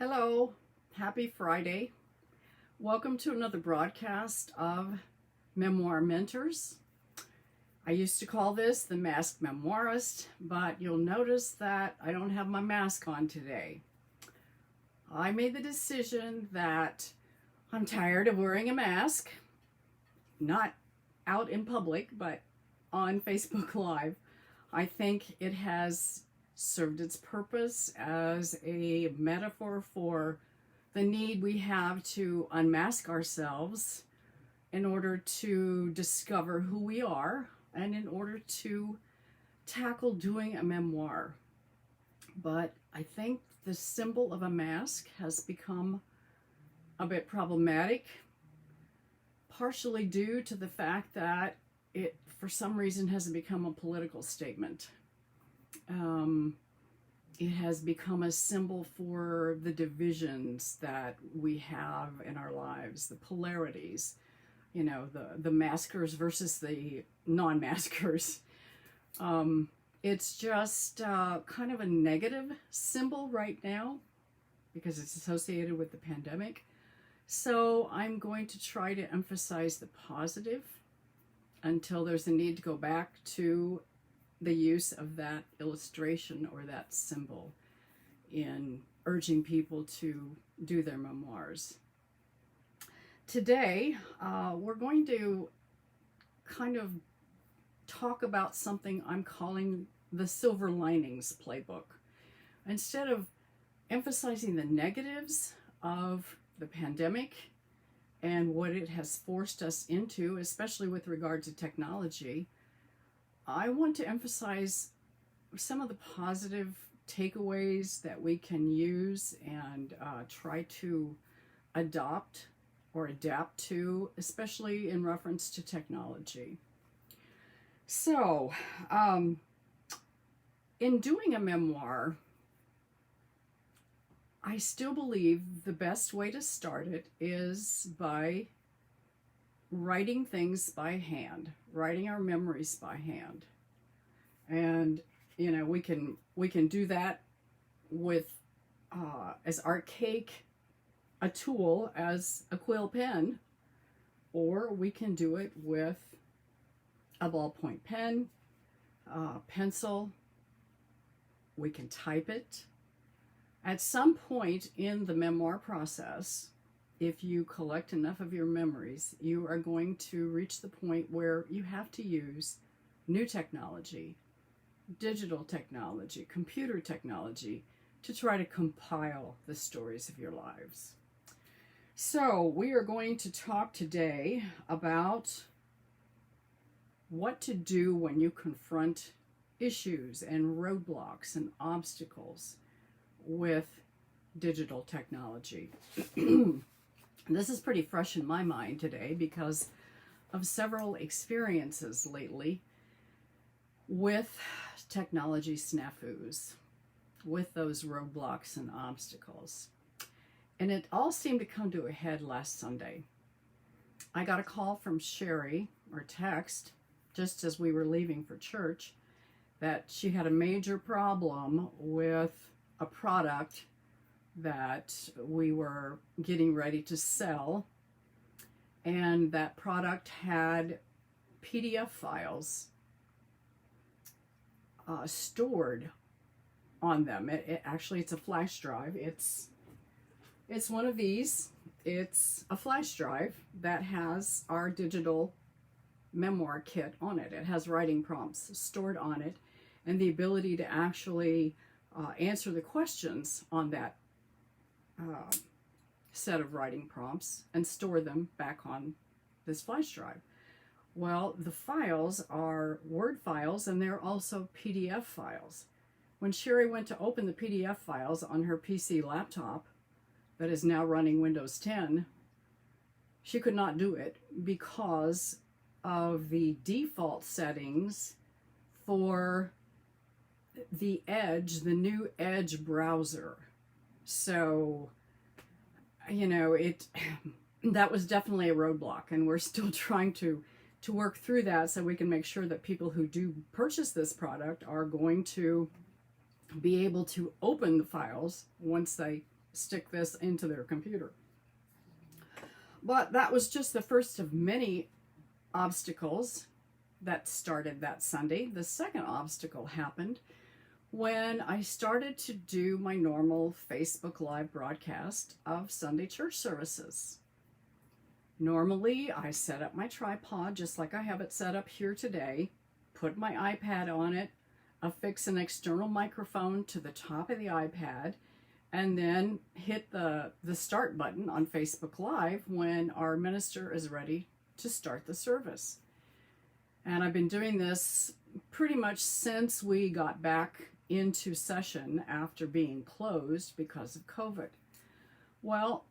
Hello, happy Friday. Welcome to another broadcast of Memoir Mentors. I used to call this the Masked Memoirist, but you'll notice that I don't have my mask on today. I made the decision that I'm tired of wearing a mask, not out in public, but on Facebook Live. I think it has served its purpose as a metaphor for the need we have to unmask ourselves in order to discover who we are and in order to tackle doing a memoir. But I think the symbol of a mask has become a bit problematic, partially due to the fact that it, for some reason, hasn't become a political statement. It has become a symbol for the divisions that we have in our lives, the polarities, the maskers versus the non-maskers. It's just kind of a negative symbol right now because it's associated with the pandemic. So I'm going to try to emphasize the positive until there's a need to go back to the use of that illustration or that symbol in urging people to do their memoirs. Today, we're going to kind of talk about something I'm calling the silver linings playbook. Instead of emphasizing the negatives of the pandemic and what it has forced us into, especially with regard to technology, I want to emphasize some of the positive takeaways that we can use and try to adopt or adapt to, especially in reference to technology. So, in doing a memoir, I still believe the best way to start it is by writing things by hand, writing our memories by hand. And we can do that with as archaic a tool as a quill pen, or we can do it with a ballpoint pen, pencil. We can type it. At some point in the memoir process, if you collect enough of your memories, you are going to reach the point where you have to use new technology, digital technology, computer technology to try to compile the stories of your lives. So we are going to talk today about what to do when you confront issues and roadblocks and obstacles with digital technology. This is pretty fresh in my mind today because of several experiences lately with technology snafus, with those roadblocks and obstacles. And it all seemed to come to a head last Sunday. I got a call from Sherry, or text, just as we were leaving for church, that she had a major problem with a product that we were getting ready to sell, and that product had PDF files stored on them. It's a flash drive. It's one of these. It's a flash drive that has our digital memoir kit on it. It has writing prompts stored on it and the ability to actually answer the questions on that set of writing prompts and store them back on this flash drive. Well, the files are Word files and they're also PDF files. When Sherry went to open the PDF files on her PC laptop that is now running Windows 10, she could not do it because of the default settings for the Edge, the new Edge browser. So, that was definitely a roadblock, and we're still trying to work through that so we can make sure that people who do purchase this product are going to be able to open the files once they stick this into their computer. But that was just the first of many obstacles that started that Sunday. The second obstacle happened when I started to do my normal Facebook Live broadcast of Sunday church services. Normally, I set up my tripod just like I have it set up here today, put my iPad on it, affix an external microphone to the top of the iPad, and then hit the start button on Facebook Live when our minister is ready to start the service. And I've been doing this pretty much since we got back into session after being closed because of COVID. Well,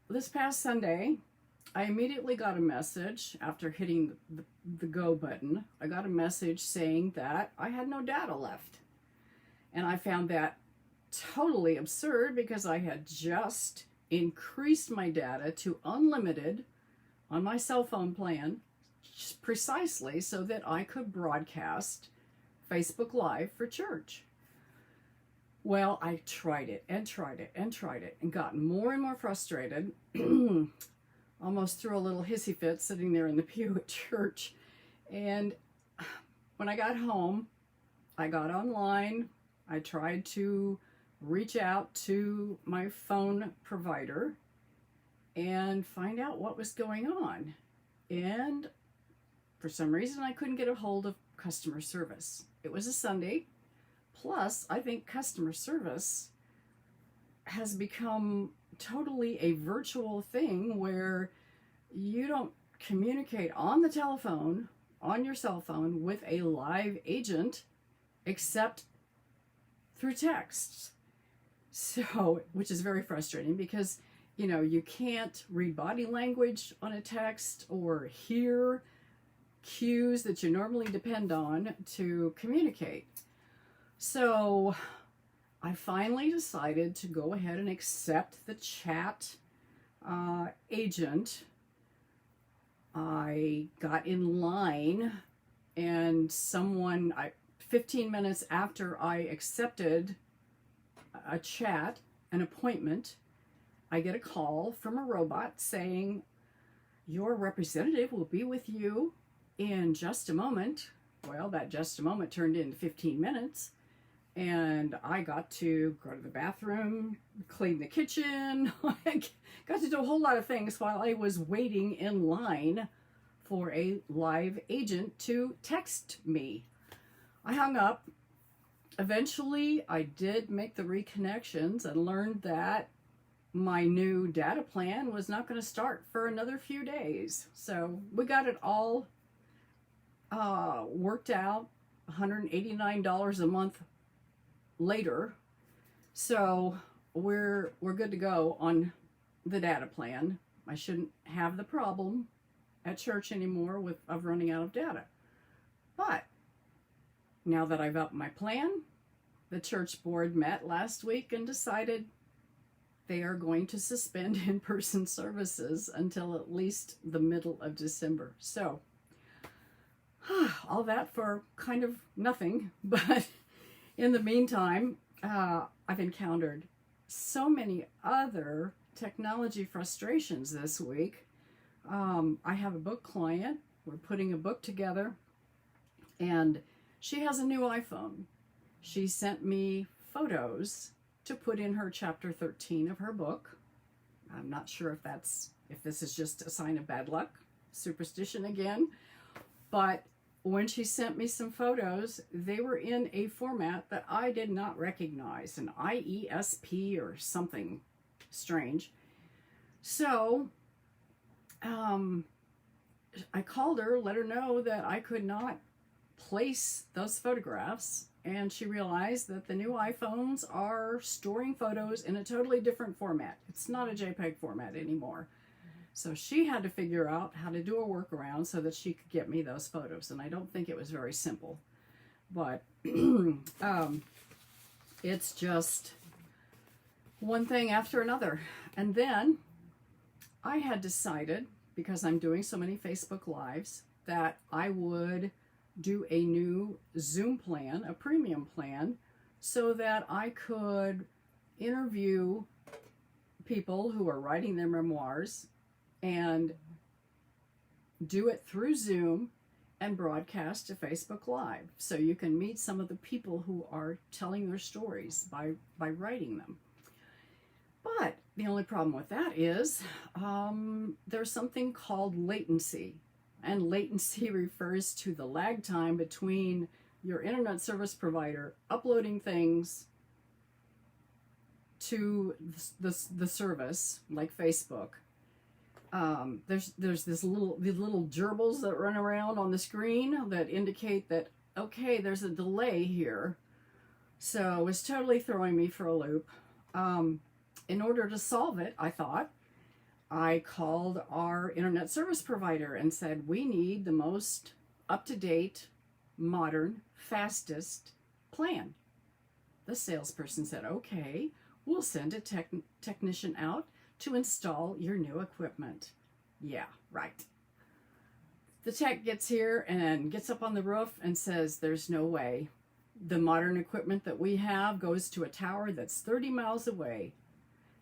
this past Sunday, I immediately got a message after hitting the go button. I got a message saying that I had no data left. And I found that totally absurd because I had just increased my data to unlimited on my cell phone plan precisely so that I could broadcast Facebook Live for church. Well, I tried it and tried it and tried it and got more and more frustrated. Almost threw a little hissy fit sitting there in the pew at church. And when I got home, I got online. I tried to reach out to my phone provider and find out what was going on. And for some reason, I couldn't get a hold of customer service. It was a Sunday. Plus, I think customer service has become totally a virtual thing where you don't communicate on the telephone, on your cell phone, with a live agent except through texts. So, which is very frustrating because, you know, you can't read body language on a text or hear cues that you normally depend on to communicate. So I finally decided to go ahead and accept the chat agent. I got in line and 15 minutes after I accepted a chat, an appointment, I get a call from a robot saying, your representative will be with you in just a moment. Well, that just a moment turned into 15 minutes. And I got to go to the bathroom, clean the kitchen. I got to do a whole lot of things while I was waiting in line for a live agent to text me. I hung up. Eventually, I did make the reconnections and learned that my new data plan was not going to start for another few days. So we got it all worked out, $189 a month later. So we're good to go on the data plan. I shouldn't have the problem at church anymore of running out of data. But now that I've upped my plan, the church board met last week and decided they are going to suspend in-person services until at least the middle of December. So all that for kind of nothing, but in the meantime, I've encountered so many other technology frustrations this week. I have a book client. We're putting a book together, and she has a new iPhone. She sent me photos to put in her chapter 13 of her book. I'm not sure if this is just a sign of bad luck, superstition again, but when she sent me some photos, they were in a format that I did not recognize, an IESP or something strange. So I called her, let her know that I could not place those photographs, and she realized that the new iPhones are storing photos in a totally different format. It's not a JPEG format anymore. So she had to figure out how to do a workaround so that she could get me those photos. And I don't think it was very simple. But it's just one thing after another. And then I had decided, because I'm doing so many Facebook Lives, that I would do a new Zoom plan, a premium plan, so that I could interview people who are writing their memoirs and do it through Zoom and broadcast to Facebook Live. So you can meet some of the people who are telling their stories by writing them. But the only problem with that is there's something called latency. And latency refers to the lag time between your internet service provider uploading things to the service, like Facebook. There's these little gerbils that run around on the screen that indicate that, okay, there's a delay here. So it's totally throwing me for a loop. In order to solve it, I called our internet service provider and said, we need the most up-to-date, modern, fastest plan. The salesperson said, okay, we'll send a technician out to install your new equipment. Yeah, right. The tech gets here and gets up on the roof and says, there's no way. The modern equipment that we have goes to a tower that's 30 miles away.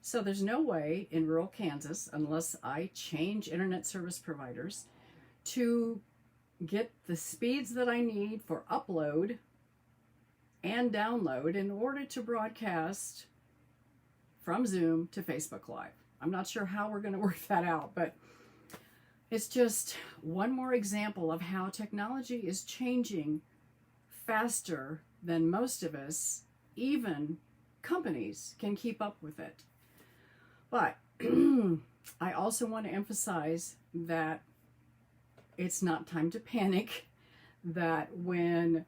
So there's no way in rural Kansas, unless I change internet service providers, to get the speeds that I need for upload and download in order to broadcast from Zoom to Facebook Live. I'm not sure how we're going to work that out, but it's just one more example of how technology is changing faster than most of us, even companies, can keep up with it. But I also want to emphasize that it's not time to panic, that when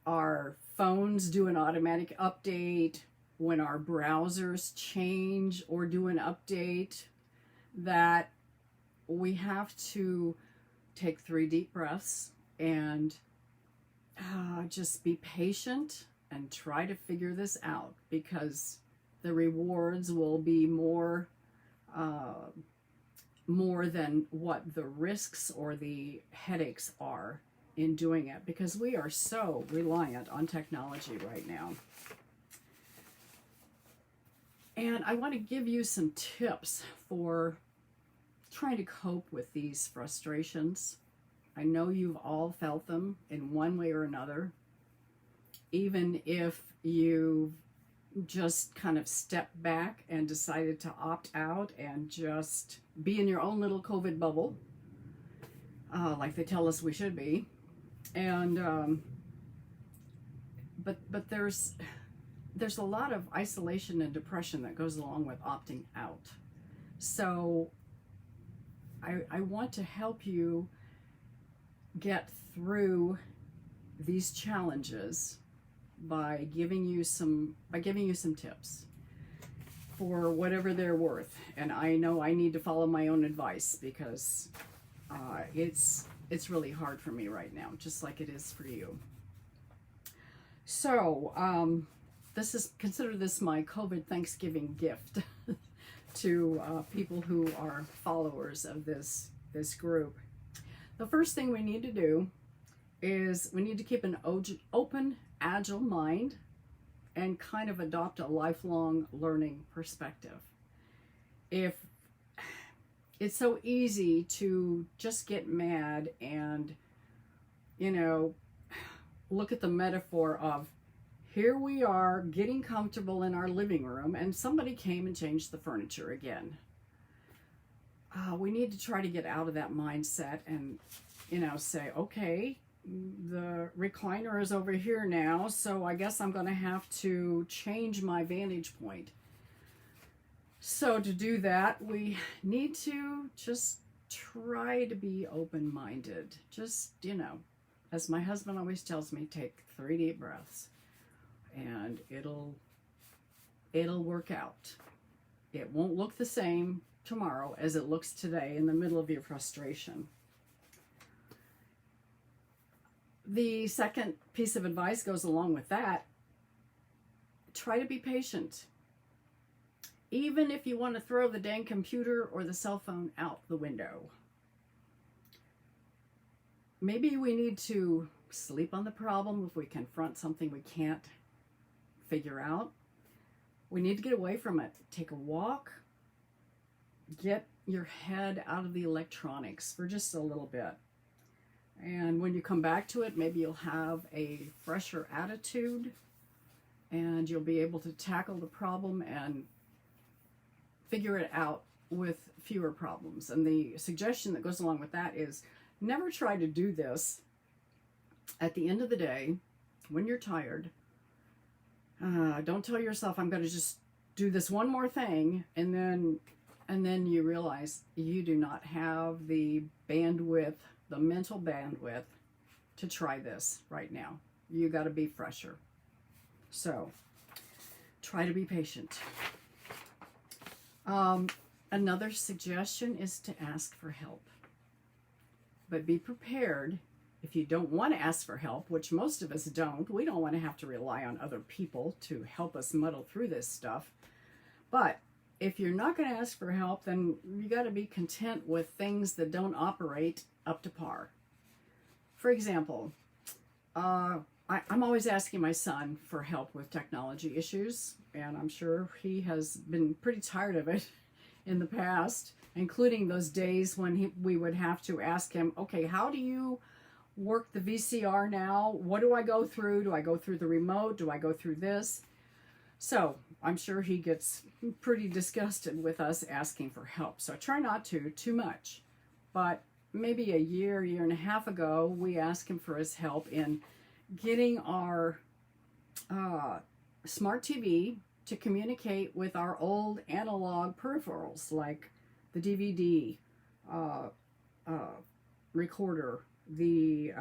our phones do an automatic update, when our browsers change or do an update, that we have to take 3 deep breaths and just be patient and try to figure this out, because the rewards will be more than what the risks or the headaches are in doing it, because we are so reliant on technology right now. And I want to give you some tips for trying to cope with these frustrations. I know you've all felt them in one way or another, even if you just kind of stepped back and decided to opt out and just be in your own little COVID bubble, like they tell us we should be. And but there's a lot of isolation and depression that goes along with opting out. So I want to help you get through these challenges by giving you some tips for whatever they're worth. And I know I need to follow my own advice, because it's really hard for me right now, just like it is for you. So consider this my COVID Thanksgiving gift to people who are followers of this group. The first thing we need to do is we need to keep an open, agile mind and kind of adopt a lifelong learning perspective. If it's so easy to just get mad and, look at the metaphor of, here we are getting comfortable in our living room and somebody came and changed the furniture again. We need to try to get out of that mindset and, say, okay, the recliner is over here now, so I guess I'm going to have to change my vantage point. So to do that, we need to just try to be open-minded. Just, as my husband always tells me, take 3 deep breaths and it'll work out. It won't look the same tomorrow as it looks today in the middle of your frustration. The second piece of advice goes along with that. Try to be patient. Even if you want to throw the dang computer or the cell phone out the window. Maybe we need to sleep on the problem if we confront something we can't figure out. We need to get away from it. Take a walk, get your head out of the electronics for just a little bit. And when you come back to it, maybe you'll have a fresher attitude and you'll be able to tackle the problem and figure it out with fewer problems. And the suggestion that goes along with that is never try to do this at the end of the day when you're tired. Don't tell yourself, I'm going to just do this one more thing, and then you realize you do not have the bandwidth, the mental bandwidth to try this right now. You got to be fresher. So try to be patient. Another suggestion is to ask for help. But be prepared if you don't want to ask for help, which most of us don't. We don't want to have to rely on other people to help us muddle through this stuff. But if you're not going to ask for help, then you got to be content with things that don't operate up to par. For example, I'm always asking my son for help with technology issues, and I'm sure he has been pretty tired of it in the past, including those days when we would have to ask him, okay, how do you work the VCR now? What do I go through? Do I go through the remote? Do I go through this? So I'm sure he gets pretty disgusted with us asking for help. So I try not to too much. But maybe a year and a half ago, we asked him for his help in getting our smart TV to communicate with our old analog peripherals like the DVD recorder, the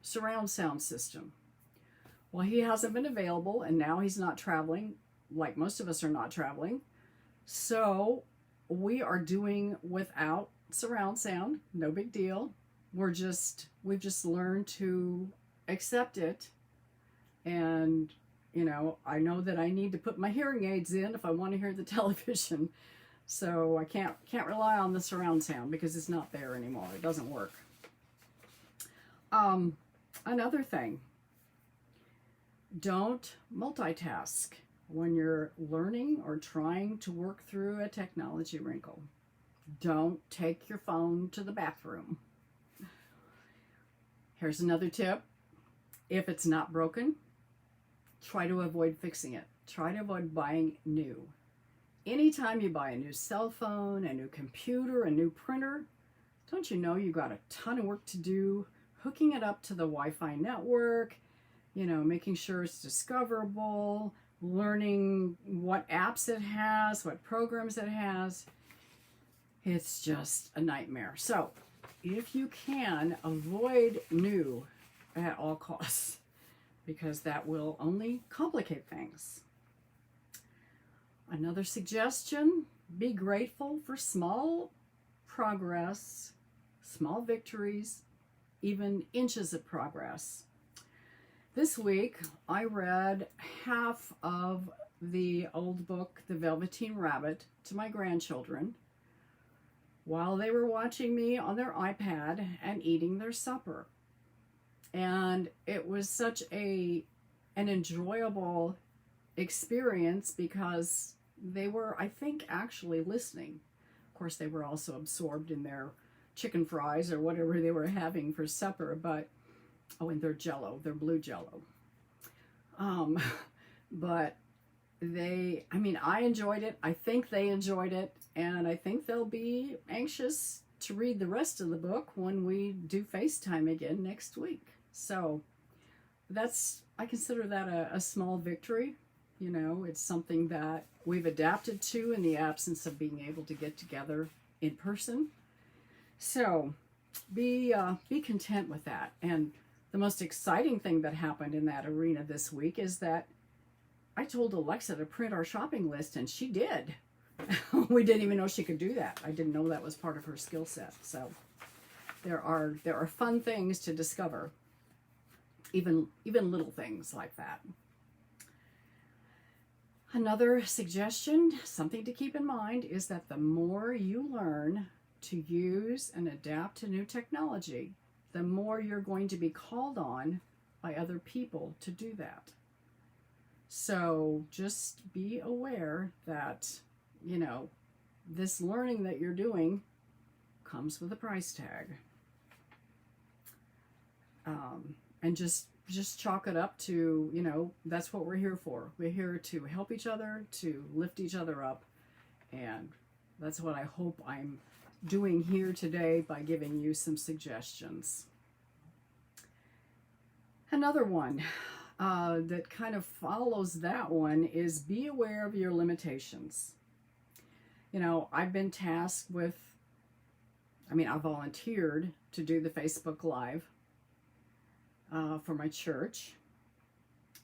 surround sound system. Well, he hasn't been available, and now he's not traveling, like most of us are not traveling. So we are doing without surround sound. No big deal. We've just learned to accept it. And, you know, I know that I need to put my hearing aids in if I want to hear the television. So I can't rely on the surround sound because it's not there anymore. It doesn't work. Another thing, don't multitask when you're learning or trying to work through a technology wrinkle. Don't take your phone to the bathroom. Here's another tip. If it's not broken, try to avoid fixing it. Try to avoid buying new. Anytime you buy a new cell phone, a new computer, a new printer, don't you know you got a ton of work to do hooking it up to the Wi-Fi network, you know, making sure it's discoverable, learning what apps it has, what programs it has. It's just a nightmare. So if you can, avoid new at all costs, because that will only complicate things. Another suggestion, be grateful for small progress, small victories, even inches of progress. This week, I read half of the old book, The Velveteen Rabbit, to my grandchildren while they were watching me on their iPad and eating their supper. And it was such an enjoyable experience because they were, I think, actually listening. Of course, they were also absorbed in their chicken fries or whatever they were having for supper, but, oh, and their Jello, their blue Jello. But I enjoyed it. I think they enjoyed it, and I think they'll be anxious to read the rest of the book when we do FaceTime again next week. So I consider that a small victory. You know, it's something that we've adapted to in the absence of being able to get together in person. So be content with that. And the most exciting thing that happened in that arena this week is that I told Alexa to print our shopping list, and she did. We didn't even know she could do that. I didn't know that was part of her skill set. So there are fun things to discover, even little things like that. Another suggestion, something to keep in mind, is that the more you learn to use and adapt to new technology, the more you're going to be called on by other people to do that. So just be aware that, you know, this learning that you're doing comes with a price tag. And just chalk it up to, you know, that's what we're here for. We're here to help each other, to lift each other up. And that's what I hope I'm doing here today by giving you some suggestions. Another one that kind of follows that one is be aware of your limitations. You know, I've been tasked with, I volunteered to do the Facebook Live for my church.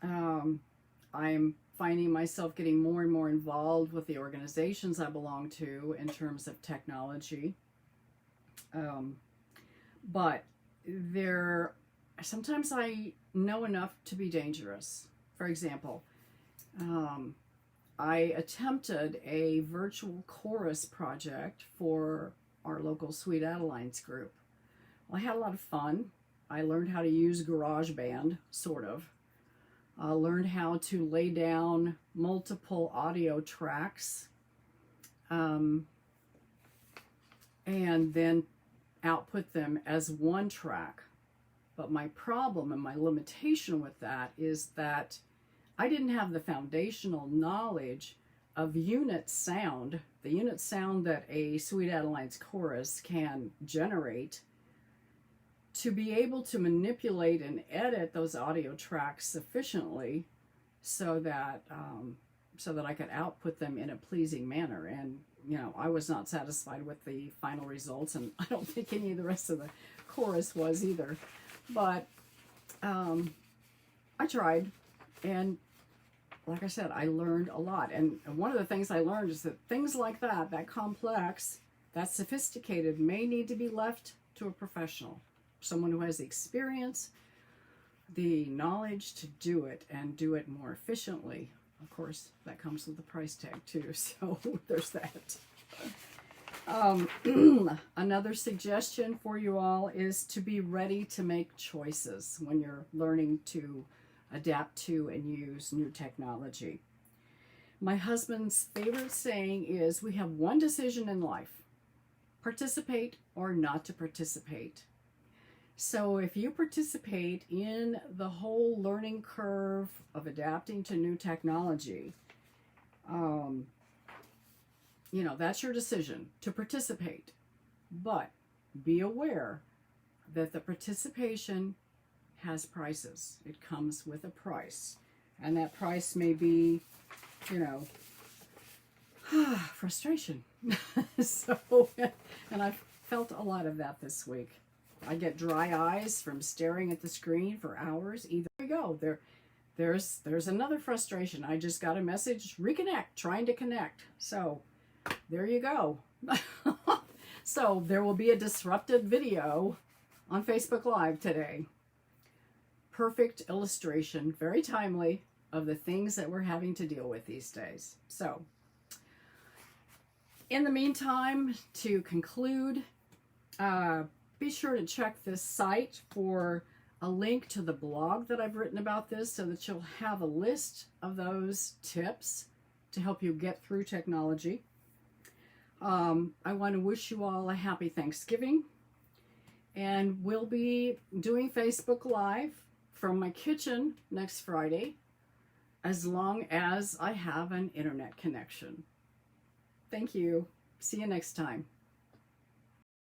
I'm finding myself getting more and more involved with the organizations I belong to in terms of technology. But sometimes I know enough to be dangerous. For example, I attempted a virtual chorus project for our local Sweet Adelines group. Well, I had a lot of fun. I learned how to use GarageBand, sort of. I learned how to lay down multiple audio tracks and then output them as one track. But my problem and my limitation with that is that I didn't have the foundational knowledge of unit sound, the unit sound that a Sweet Adelines chorus can generate, to be able to manipulate and edit those audio tracks sufficiently so that I could output them in a pleasing manner. And, you know, I was not satisfied with the final results, and I don't think any of the rest of the chorus was either. But I tried, and like I said, I learned a lot. And one of the things I learned is that things like that complex, that sophisticated, may need to be left to a professional. Someone who has the experience, the knowledge to do it and do it more efficiently. Of course, that comes with a price tag too, so there's that. Another suggestion for you all is to be ready to make choices when you're learning to adapt to and use new technology. My husband's favorite saying is, we have one decision in life: participate or not to participate. So if you participate in the whole learning curve of adapting to new technology, you know, that's your decision to participate. But be aware that the participation has prices. It comes with a price. And that price may be, you know, frustration. And I've felt a lot of that this week. I get dry eyes from staring at the screen for hours. Either we go. There's another frustration. I just got a message, reconnect, trying to connect. So there you go. So there will be a disrupted video on Facebook Live today. Perfect illustration, very timely, of the things that we're having to deal with these days. So in the meantime, to conclude, be sure to check this site for a link to the blog that I've written about this, so that you'll have a list of those tips to help you get through technology. I want to wish you all a happy Thanksgiving, and we'll be doing Facebook Live from my kitchen next Friday, as long as I have an internet connection. Thank you. See you next time.